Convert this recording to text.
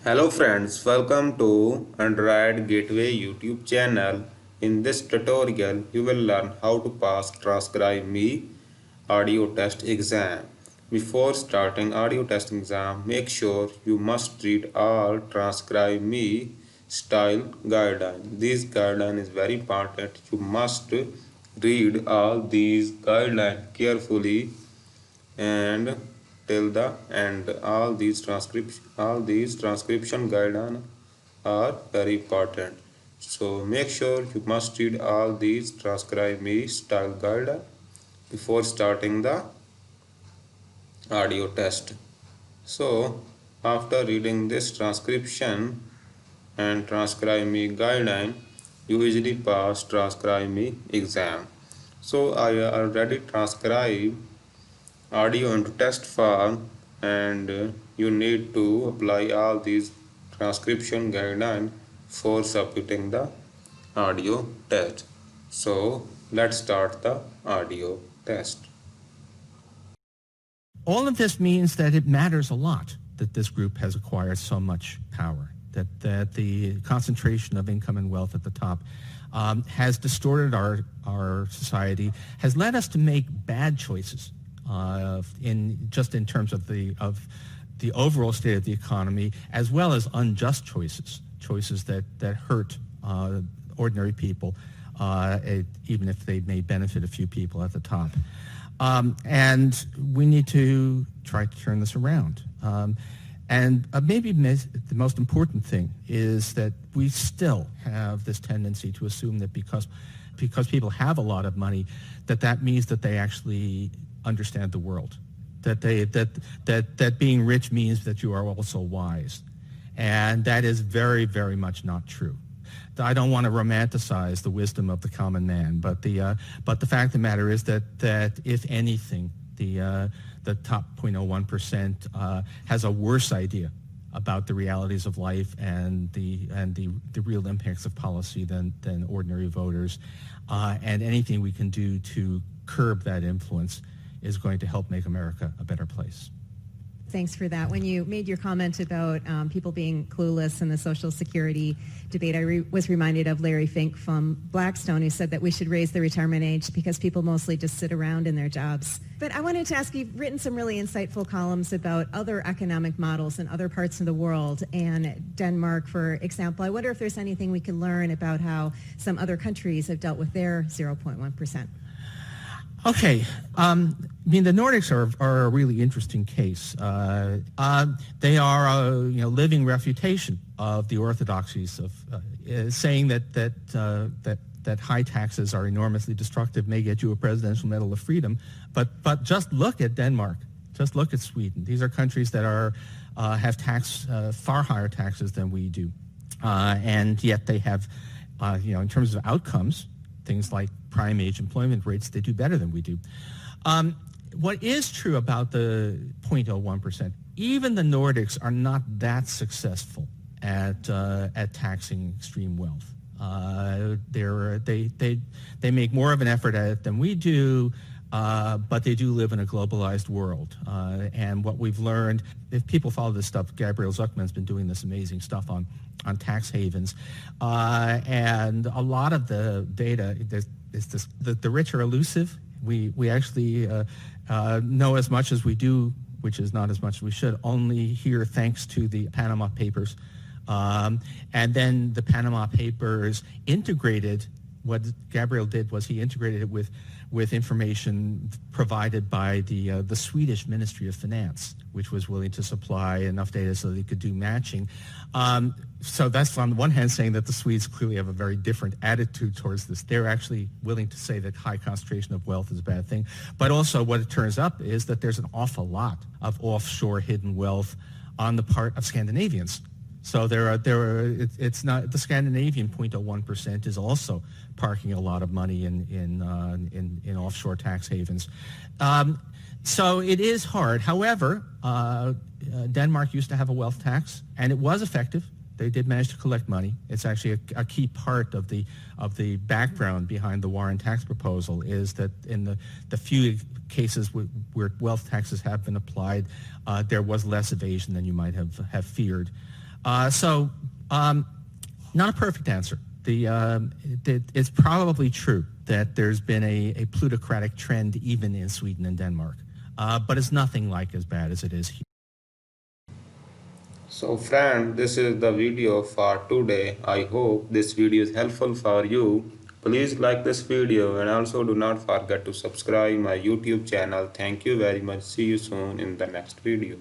Hello friends, welcome to Android Gateway YouTube channel. In this tutorial, you will learn how to pass Transcribe audio test exam. Before starting audio test exam, make sure you must read all Transcribe Me style guideline. This guideline is very important. You must read all these guidelines carefully and till the end. All these transcription guidelines are very important, so make sure you must read all these transcribe me style guidelines before starting the audio test. So after reading this transcription and transcribe me guideline, you easily pass transcribe me exam. So I already transcribe audio into test form, and you need to apply all these transcription guidelines for submitting the audio test. So let's start the audio test. All of this means that it matters a lot that this group has acquired so much power, that the concentration of income and wealth at the top has distorted our society, has led us to make bad choices in terms of the overall state of the economy, as well as unjust choices that hurt ordinary people, even if they may benefit a few people at the top. And we need to try to turn this around. And maybe the most important thing is that we still have this tendency to assume that because people have a lot of money, that means that they actually understand the world, that being rich means that you are also wise. And that is very, very much not true. I don't want to romanticize the wisdom of the common man, but the fact of the matter is that if anything, the top 0.01% has a worse idea about the realities of life and the real impacts of policy than ordinary voters, and anything we can do to curb that influence is going to help make America a better place. Thanks for that. When you made your comment about people being clueless in the Social Security debate, I was reminded of Larry Fink from Blackstone, who said that we should raise the retirement age because people mostly just sit around in their jobs. But I wanted to ask, you've written some really insightful columns about other economic models in other parts of the world, and Denmark, for example. I wonder if there's anything we can learn about how some other countries have dealt with their 0.1%. Okay, the Nordics are a really interesting case. They are a living refutation of the orthodoxies of saying that high taxes are enormously destructive, may get you a Presidential Medal of Freedom, but just look at Denmark, just look at Sweden. These are countries that have far higher taxes than we do, and yet they have, in terms of outcomes, things like prime age employment rates, they do better than we do. What is true about the 0.01%, even the Nordics are not that successful at taxing extreme wealth. They make more of an effort at it than we do, but they do live in a globalized world. And what we've learned, if people follow this stuff, Gabriel Zuckman's been doing this amazing stuff on tax havens, and a lot of the data is the rich are elusive. We actually know as much as we do, which is not as much as we should, only here thanks to the Panama Papers. And then the Panama Papers integrated, what Gabriel did was he integrated it with information provided by the Swedish Ministry of Finance, which was willing to supply enough data so they could do matching. So that's on the one hand saying that the Swedes clearly have a very different attitude towards this. They're actually willing to say that high concentration of wealth is a bad thing. But also what it turns up is that there's an awful lot of offshore hidden wealth on the part of Scandinavians. So it's not, the Scandinavian 0.01% is also parking a lot of money in offshore tax havens. So it is hard. However, Denmark used to have a wealth tax, and it was effective. They did manage to collect money. It's actually a key part of the background behind the Warren tax proposal, is that in the few cases where wealth taxes have been applied, there was less evasion than you might have feared. Not a perfect answer. It's probably true that there's been a plutocratic trend even in Sweden and Denmark, but it's nothing like as bad as it is here. So friend, this is the video for today. I hope this video is helpful for you. Please like this video and also do not forget to subscribe my YouTube channel. Thank you very much. See you soon in the next video.